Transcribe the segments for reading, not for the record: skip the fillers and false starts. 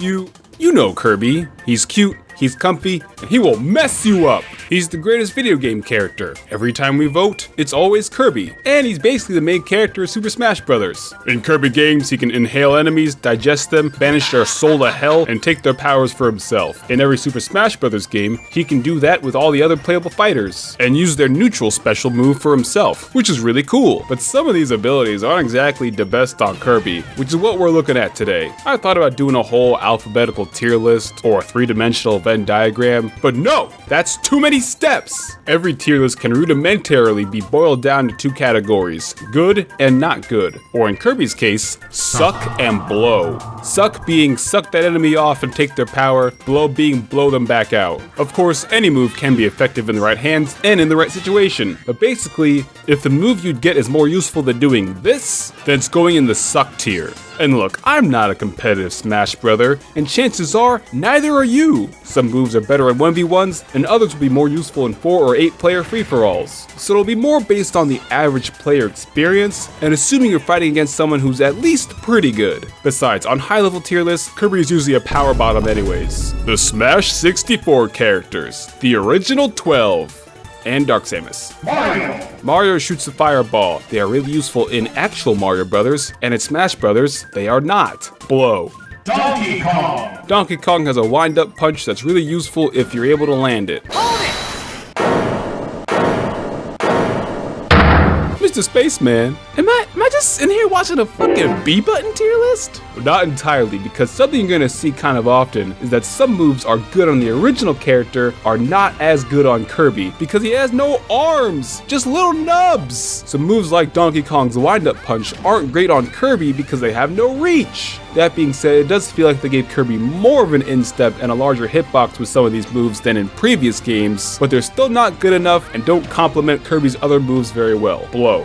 You know Kirby. He's cute, he's comfy, and he will mess you up. He's the greatest video game character. Every time we vote, it's always Kirby, and he's basically the main character of Super Smash Bros. In Kirby games, he can inhale enemies, digest them, banish their soul to hell, and take their powers for himself. In every Super Smash Bros. Game, he can do that with all the other playable fighters, and use their neutral special move for himself, which is really cool. But some of these abilities aren't exactly the best on Kirby, which is what we're looking at today. I thought about doing a whole alphabetical tier list, or a 3-dimensional Venn diagram, but no! That's too many steps! Every tier list can rudimentarily be boiled down to 2 categories, good and not good, or in Kirby's case, suck and blow. Suck being suck that enemy off and take their power, blow being blow them back out. Of course, any move can be effective in the right hands and in the right situation, but basically, if the move you'd get is more useful than doing this, then it's going in the suck tier. And look, I'm not a competitive Smash brother, and chances are, neither are you. Some moves are better in 1v1s, and others will be more useful in 4 or 8 player free-for-alls. So it'll be more based on the average player experience, and assuming you're fighting against someone who's at least pretty good. Besides, on high level tier lists, Kirby is usually a power bottom anyways. The Smash 64 characters, the original 12. And Dark Samus. Mario shoots a fireball. They are really useful in actual Mario Brothers, and in Smash Brothers, they are not. Blow. Donkey Kong! Donkey Kong has a wind-up punch that's really useful if you're able to land it. Hold it! Mr. Spaceman, am I just in here watching a fucking B button tier list? Not entirely, because something you're gonna see kind of often is that some moves are good on the original character are not as good on Kirby because he has no arms, just little nubs. Some moves like Donkey Kong's wind-up punch aren't great on Kirby because they have no reach. That being said, it does feel like they gave Kirby more of an instep and a larger hitbox with some of these moves than in previous games, but they're still not good enough and don't complement Kirby's other moves very well. Blow.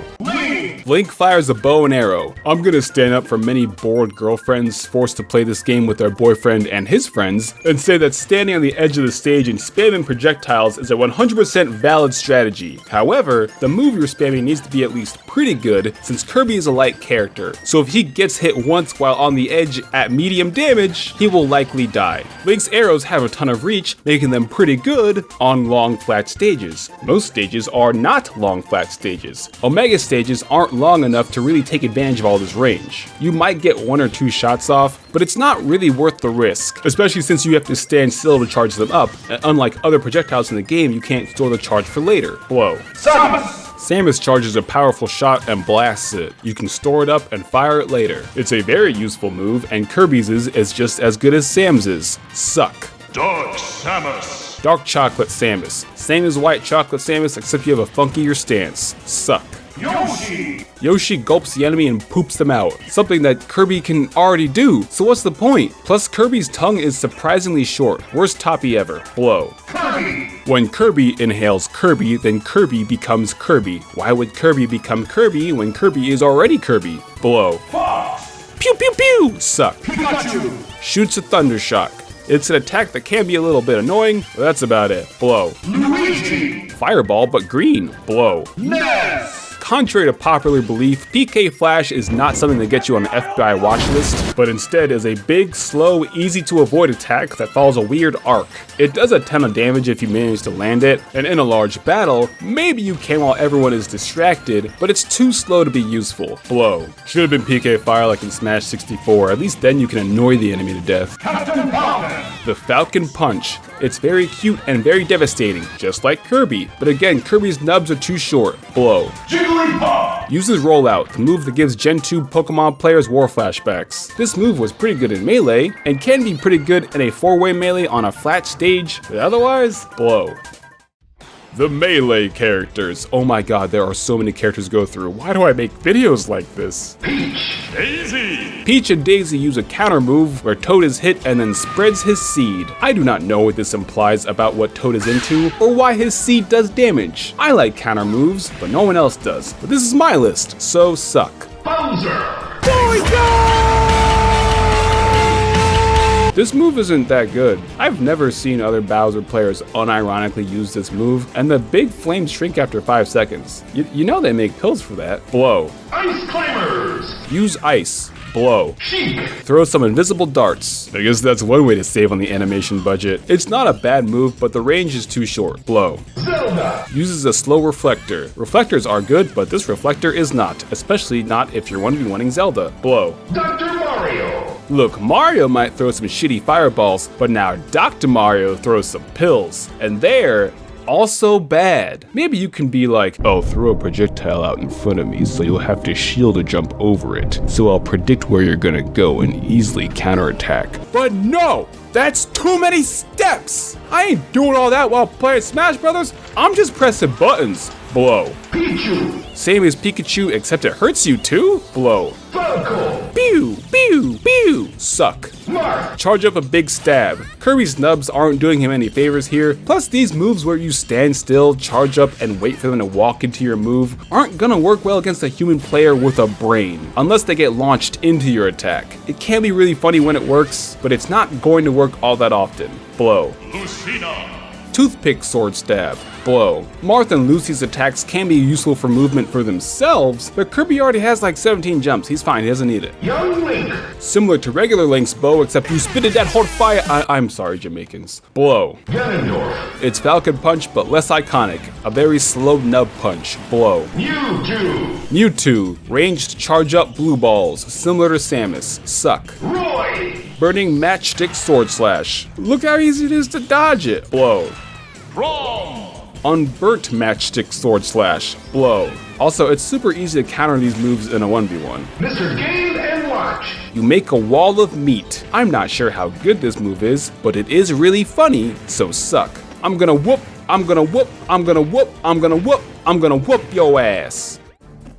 Link fires a bow and arrow. I'm gonna stand up for many bored girlfriends forced to play this game with their boyfriend and his friends and say that standing on the edge of the stage and spamming projectiles is a 100% valid strategy. However, the move you're spamming needs to be at least pretty good since Kirby is a light character, so if he gets hit once while on the edge at medium damage, he will likely die. Link's arrows have a ton of reach, making them pretty good on long flat stages. Most stages are not long flat stages. Omega stages aren't long enough to really take advantage of all this range. You might get 1 or 2 shots off, but it's not really worth the risk, especially since you have to stand still to charge them up, and unlike other projectiles in the game, you can't store the charge for later. Blow. Samus charges a powerful shot and blasts it. You can store it up and fire it later. It's a very useful move, and Kirby's is just as good as Sam's. Suck. Dark Samus! Dark Chocolate Samus. Same as White Chocolate Samus, except you have a funkier stance. Suck. Yoshi! Yoshi gulps the enemy and poops them out, something that Kirby can already do, so what's the point? Plus Kirby's tongue is surprisingly short, worst toppy ever. Blow. Kirby! When Kirby inhales Kirby, then Kirby becomes Kirby. Why would Kirby become Kirby when Kirby is already Kirby? Blow. Fox! Pew pew pew! Suck. Pikachu! Shoots a Thunder Shock. It's an attack that can be a little bit annoying, but that's about it. Blow. Luigi! Fireball, but green. Blow. Ness! Contrary to popular belief, PK Flash is not something that gets you on the FBI watch list, but instead is a big, slow, easy to avoid attack that follows a weird arc. It does a ton of damage if you manage to land it, and in a large battle, maybe you can while everyone is distracted, but it's too slow to be useful. Blow. Should have been PK Fire like in Smash 64, at least then you can annoy the enemy to death. Captain Falcon! The Falcon Punch. It's very cute and very devastating, just like Kirby, but again, Kirby's nubs are too short. Blow. Jigglypuff! Uses Rollout, the move that gives Gen 2 Pokemon players war flashbacks. This move was pretty good in Melee, and can be pretty good in a 4-way Melee on a flat stage, but otherwise, blow. The Melee characters. Oh my god, there are so many characters to go through. Why do I make videos like this? Peach! Daisy! Peach and Daisy use a counter move where Toad is hit and then spreads his seed. I do not know what this implies about what Toad is into or why his seed does damage. I like counter moves, but no one else does. But this is my list, so suck. Bowser! Oh my god! This move isn't that good. I've never seen other Bowser players unironically use this move, and the big flames shrink after 5 seconds. You know they make pills for that. Blow. Ice Climbers! Use ice. blow. Sheik. Throw some invisible darts. I guess that's one way to save on the animation budget. It's not a bad move, but the range is too short. Blow. Zelda. Uses a slow reflector. Reflectors are good, but this reflector is not, especially not if you're 1v1ing Zelda. Blow. Dr. Mario. Look, Mario might throw some shitty fireballs, but now Dr. Mario throws some pills, and they're also bad. Maybe you can be like, oh, throw a projectile out in front of me so you'll have to shield or jump over it, so I'll predict where you're gonna go and easily counterattack. But no! That's too many steps! I ain't doing all that while playing Smash Brothers. I'm just pressing buttons. Blow. Pichu. Same as Pikachu, except it hurts you too? Blow. Falco. Pew, pew, pew. Suck. Marth. Charge up a big stab. Kirby's nubs aren't doing him any favors here. Plus, these moves where you stand still, charge up, and wait for them to walk into your move aren't gonna work well against a human player with a brain, unless they get launched into your attack. It can be really funny when it works, but it's not going to work all that often. Blow. Lucina. Toothpick sword stab. Blow. Marth and Lucy's attacks can be useful for movement for themselves, but Kirby already has like 17 jumps. He's fine, he doesn't need it. Young Link. Similar to regular Link's bow, except you spitted that hot fire. I'm sorry, Jamaicans. Blow. Ganondorf. It's Falcon Punch, but less iconic. A very slow nub punch. Blow. Mewtwo. Mewtwo. Ranged charge up blue balls, similar to Samus. Suck. Roy. Burning matchstick sword slash. Look how easy it is to dodge it. Blow. Brawl. Unburnt matchstick sword slash. Blow. Also, it's super easy to counter these moves in a 1v1. Mr. Game and Watch. You make a wall of meat. I'm not sure how good this move is, but it is really funny, so suck. I'm gonna whoop, I'm gonna whoop, I'm gonna whoop, I'm gonna whoop, I'm gonna whoop your ass.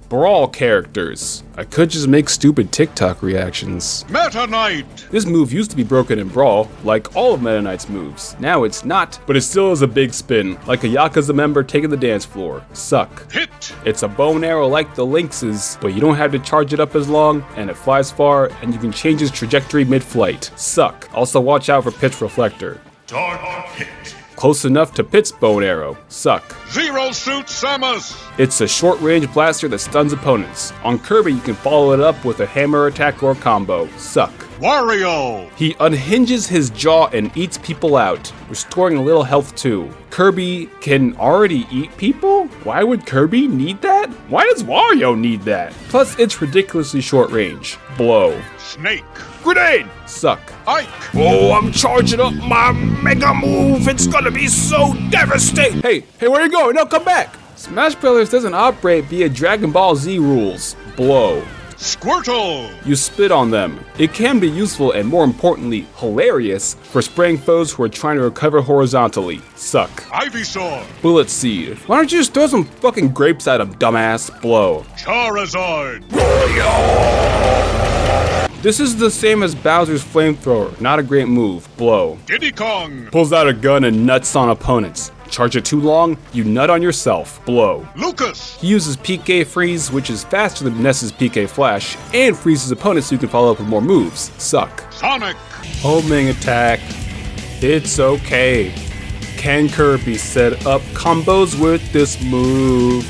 Brawl Characters. I could just make stupid TikTok reactions. Meta Knight. This move used to be broken in Brawl, like all of Meta Knight's moves. Now it's not, but it still is a big spin, like a Yakuza member taking the dance floor. Suck. Hit. It's a bow and arrow like the Lynx's, but you don't have to charge it up as long, and it flies far, and you can change its trajectory mid-flight. Suck. Also watch out for Pitch Reflector. Dark Hit. Close enough to Pit's bow and arrow. Suck. Zero Suit Samus. It's a short-range blaster that stuns opponents. On Kirby, you can follow it up with a hammer attack or combo. Suck. Wario. He unhinges his jaw and eats people out, restoring a little health too. Kirby can already eat people? Why would Kirby need that? Why does Wario need that? Plus, it's ridiculously short range. Blow. Snake. Grenade! Suck. Ike. Oh, I'm charging up my mega move. It's gonna be so devastating. Hey, where you going? No, come back. Smash Brothers doesn't operate via Dragon Ball Z rules. Blow. Squirtle. You spit on them. It can be useful and, more importantly, hilarious for spraying foes who are trying to recover horizontally. Suck. Ivysaur. Bullet Seed. Why don't you just throw some fucking grapes at him, dumbass? Blow. Charizard. This is the same as Bowser's flamethrower. Not a great move. Blow. Diddy Kong. Pulls out a gun and nuts on opponents. Charge it too long, you nut on yourself. Blow. Lucas. He uses PK Freeze, which is faster than Ness's PK Flash, and freezes opponents so you can follow up with more moves. Suck. Sonic. Homing attack. It's okay. Can Kirby set up combos with this move?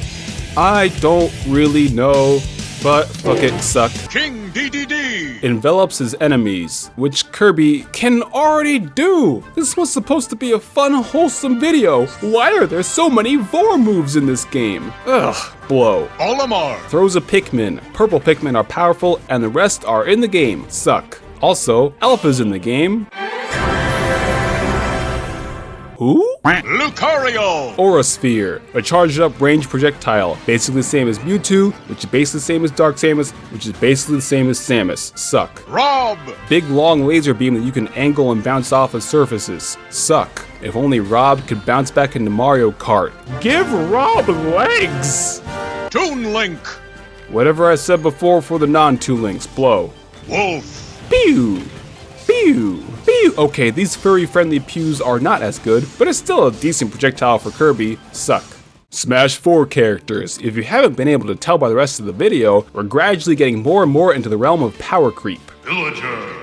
I don't really know, but fuck it, suck. King DDD. Envelops his enemies, which Kirby can already do. This was supposed to be a fun, wholesome video. Why are there so many Vor moves in this game? Ugh. Blow. Olimar. Throws a Pikmin. Purple Pikmin are powerful, and the rest are in the game. Suck. Also, Alpha's in the game. Who? Lucario. Aura Sphere, a charged up range projectile, basically the same as Mewtwo, which is basically the same as Dark Samus, which is basically the same as Samus. Suck. Rob. Big long laser beam that you can angle and bounce off of surfaces. Suck. If only Rob could bounce back into Mario Kart. Give Rob legs! Toon Link. Whatever I said before for the non-Toon Links. Blow. Wolf. Pew! Pew! Pew! Okay, these furry-friendly pews are not as good, but it's still a decent projectile for Kirby. Suck. Smash 4 characters. If you haven't been able to tell by the rest of the video, we're gradually getting more and more into the realm of power creep. Villager.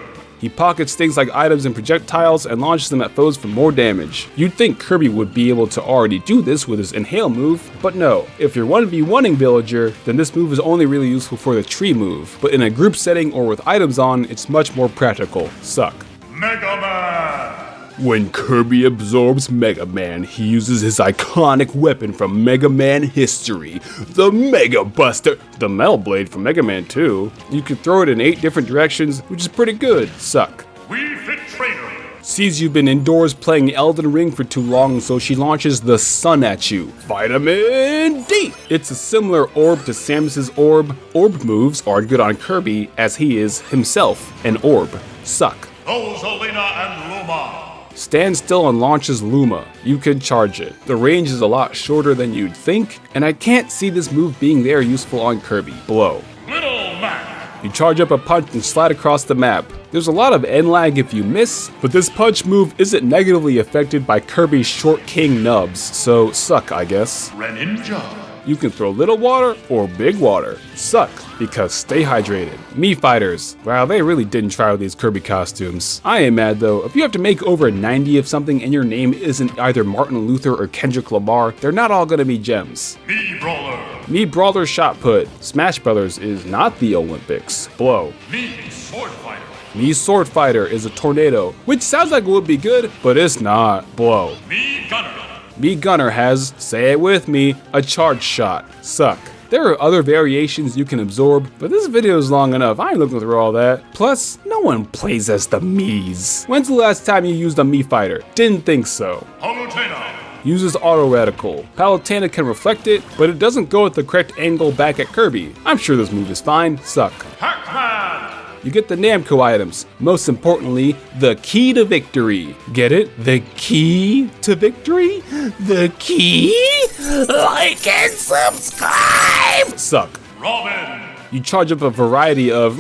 He pockets things like items and projectiles and launches them at foes for more damage. You'd think Kirby would be able to already do this with his inhale move, but no. If you're 1v1ing Villager, then this move is only really useful for the tree move, but in a group setting or with items on, it's much more practical. Suck. Mega Man! When Kirby absorbs Mega Man, he uses his iconic weapon from Mega Man history, the Mega Buster, the Metal Blade from Mega Man 2. You can throw it in 8 different directions, which is pretty good. Suck. We Fit Trainer! Sees you've been indoors playing Elden Ring for too long, so she launches the sun at you. Vitamin D! It's a similar orb to Samus's orb. Orb moves are good on Kirby, as he is himself an orb. Suck. Rosalina and Luma! Stand still and launches Luma. You can charge it. The range is a lot shorter than you'd think, and I can't see this move being there useful on Kirby. Blow. Little Mac! You charge up a punch and slide across the map. There's a lot of end lag if you miss, but this punch move isn't negatively affected by Kirby's short king nubs, so suck, I guess. Greninja! You can throw little water or big water. Suck, because stay hydrated. Mii Fighters. Wow, they really didn't try with these Kirby costumes. I ain't mad though. If you have to make over 90 of something and your name isn't either Martin Luther or Kendrick Lamar, they're not all gonna be gems. Mii Brawler! Mii Brawler Shot Put. Smash Brothers is not the Olympics. Blow. Mii Sword Fighter! Mii Sword Fighter is a tornado, which sounds like it would be good, but it's not. Blow. Mii Gunner! Mii Gunner has, say it with me, a charge shot. Suck. There are other variations you can absorb, but this video is long enough, I ain't looking through all that. Plus, no one plays as the Miis. When's the last time you used a Mii Fighter? Didn't think so. Palutena! Uses Auto Radical. Palutena can reflect it, but it doesn't go at the correct angle back at Kirby. I'm sure this move is fine. Suck. Pac-Man! You get the Namco items. Most importantly, the key to victory. Get it? The key to victory? The key? Like and subscribe! Suck. Robin! You charge up a variety of,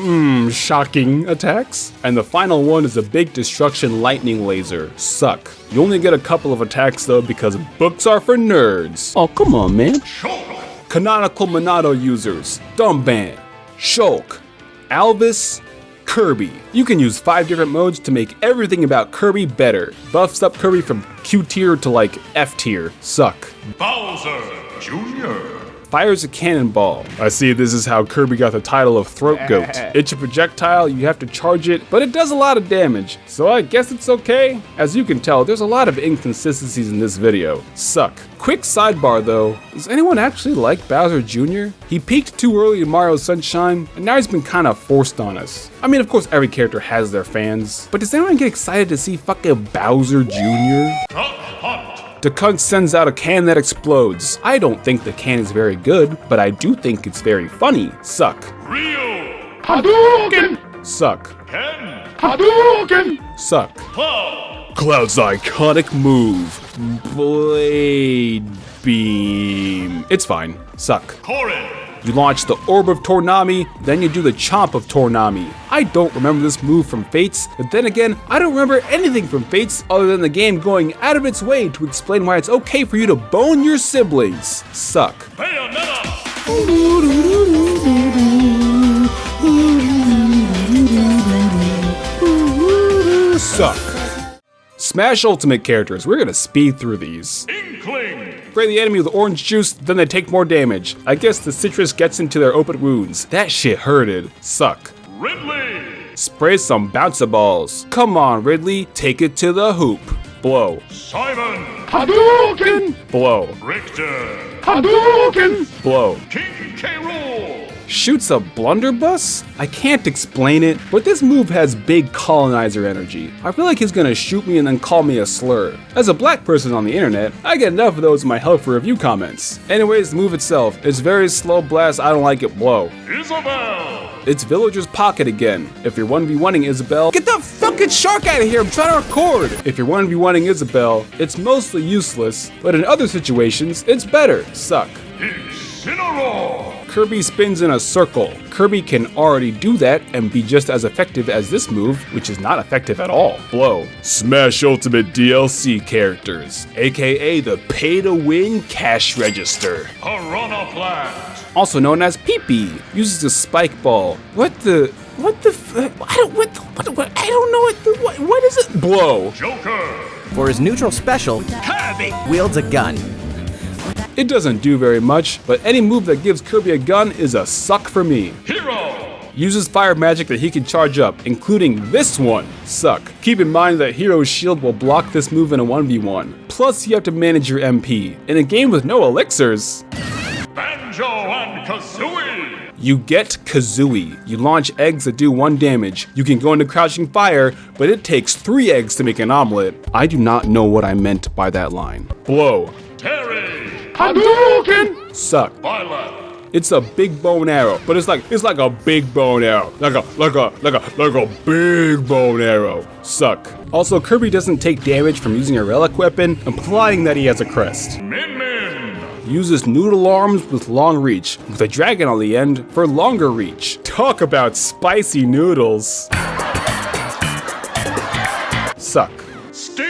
shocking attacks. And the final one is a big destruction lightning laser. Suck. You only get a couple of attacks though because books are for nerds. Oh, come on, man. Shulk! Canonical Monado users. Dumban. Shulk. Alvis. Kirby. You can use 5 different modes to make everything about Kirby better. Buffs up Kirby from Q tier to like F tier. Suck. Bowser Jr. Fires a cannonball. I see this is how Kirby got the title of Throat Goat. It's a projectile, you have to charge it, but it does a lot of damage, so I guess it's okay. As you can tell, there's a lot of inconsistencies in this video. Suck. Quick sidebar though, does anyone actually like Bowser Jr.? He peaked too early in Mario Sunshine, and now he's been kinda forced on us. I mean, of course every character has their fans, but does anyone get excited to see fucking Bowser Jr.? Duck Hunt! The cunt sends out a can that explodes. I don't think the can is very good, but I do think it's very funny. Suck. Ryu! Hadouken! Suck. Ken! Hadouken! Suck. Cloud! Cloud's iconic move. Blade Beam. It's fine. Suck. Corrin! You launch the Orb of Tornami, then you do the Chomp of Tornami. I don't remember this move from Fates, but then again, I don't remember anything from Fates other than the game going out of its way to explain why it's okay for you to bone your siblings. Suck. Bayonetta! Suck. Smash Ultimate characters. We're gonna speed through these. Inkling! Spray the enemy with orange juice, then they take more damage. I guess the citrus gets into their open wounds. That shit hurted. Suck. Ridley! Spray some bouncer balls. Come on, Ridley, take it to the hoop. Blow. Simon! Hadouken! Blow. Richter! Hadouken! Blow. King K. Rool! Shoots a blunderbuss? I can't explain it, but this move has big colonizer energy. I feel like he's gonna shoot me and then call me a slur. As a black person on the internet, I get enough of those in my help for review comments. Anyways, the move itself, it's very slow blast, I don't like it. Blow. Isabel! It's Villager's Pocket again. If you're 1v1ing Isabel, get the fucking shark out of here, I'm trying to record! If you're 1v1ing Isabel, it's mostly useless, but in other situations, it's better. Suck. Incineroar! Kirby spins in a circle. Kirby can already do that and be just as effective as this move, which is not effective at all. Blow. Smash Ultimate DLC characters, aka the pay-to-win cash register. Piranha Plant! Also known as Pee-Pee, uses a spike ball. What the? What the I don't know what is it? Blow. Joker. For his neutral special, Kirby wields a gun. It doesn't do very much, but any move that gives Kirby a gun is a suck for me. Hero. Uses fire magic that he can charge up, including this one. Suck. Keep in mind that Hero's shield will block this move in a 1v1. Plus, you have to manage your MP. In a game with no elixirs, Banjo and Kazooie. you get Kazooie. You launch eggs that do 1 damage. You can go into crouching fire, but it takes 3 eggs to make an omelet. I do not know what I meant by that line. Blow. Terry. Hadouken! Suck. Violet. It's a big bow and arrow, but it's like a big bow and arrow. Like a big bow and arrow. Suck. Also, Kirby doesn't take damage from using a relic weapon, implying that he has a crest. Min Min. Uses noodle arms with long reach, with a dragon on the end for longer reach. Talk about spicy noodles. Suck. Steve.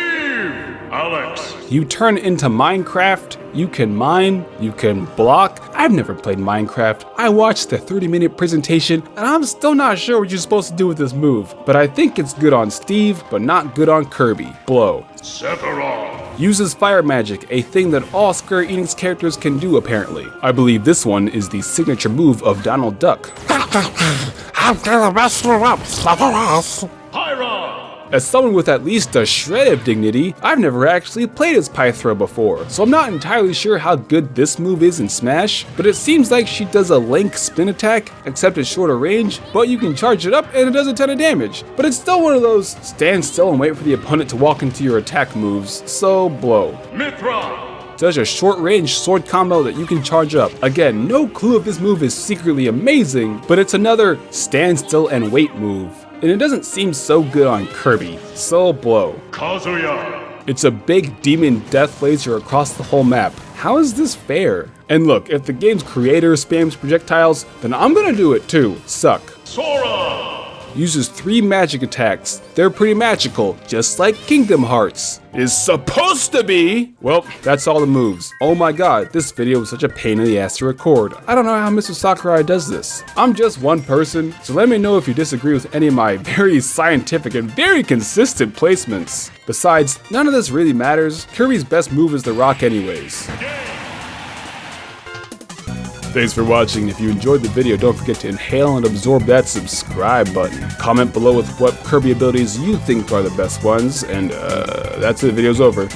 Alex. You turn into Minecraft, you can mine, you can block. I've never played Minecraft. I watched the 30-minute presentation, and I'm still not sure what you're supposed to do with this move, but I think it's good on Steve, but not good on Kirby. Blow. Sephiroth. Uses fire magic, a thing that all Square Enix characters can do apparently. I believe this one is the signature move of Donald Duck. I'm gonna mess you up, Sothis. Pyra. As someone with at least a shred of dignity, I've never actually played as Pythra before, so I'm not entirely sure how good this move is in Smash, but it seems like she does a Link spin attack, except at shorter range, but you can charge it up and it does a ton of damage. But it's still one of those stand still and wait for the opponent to walk into your attack moves, so blow. Mithra. Does a short range sword combo that you can charge up. Again, no clue if this move is secretly amazing, but it's another stand still and wait move. And it doesn't seem so good on Kirby, so blow. Kazuya. It's a big demon death laser across the whole map. How is this fair? And look, if the game's creator spams projectiles, then I'm gonna do it too. Suck. Sora. Uses 3 magic attacks. They're pretty magical, just like Kingdom Hearts is supposed to be. Well, that's all the moves. Oh my god, this video was such a pain in the ass to record. I don't know how Mr. Sakurai does this. I'm just one person, so let me know if you disagree with any of my very scientific and very consistent placements. Besides, none of this really matters. Kirby's best move is the rock anyways. Thanks for watching. If you enjoyed the video, don't forget to inhale and absorb that subscribe button. Comment below with what Kirby abilities you think are the best ones, and that's it, the video's over.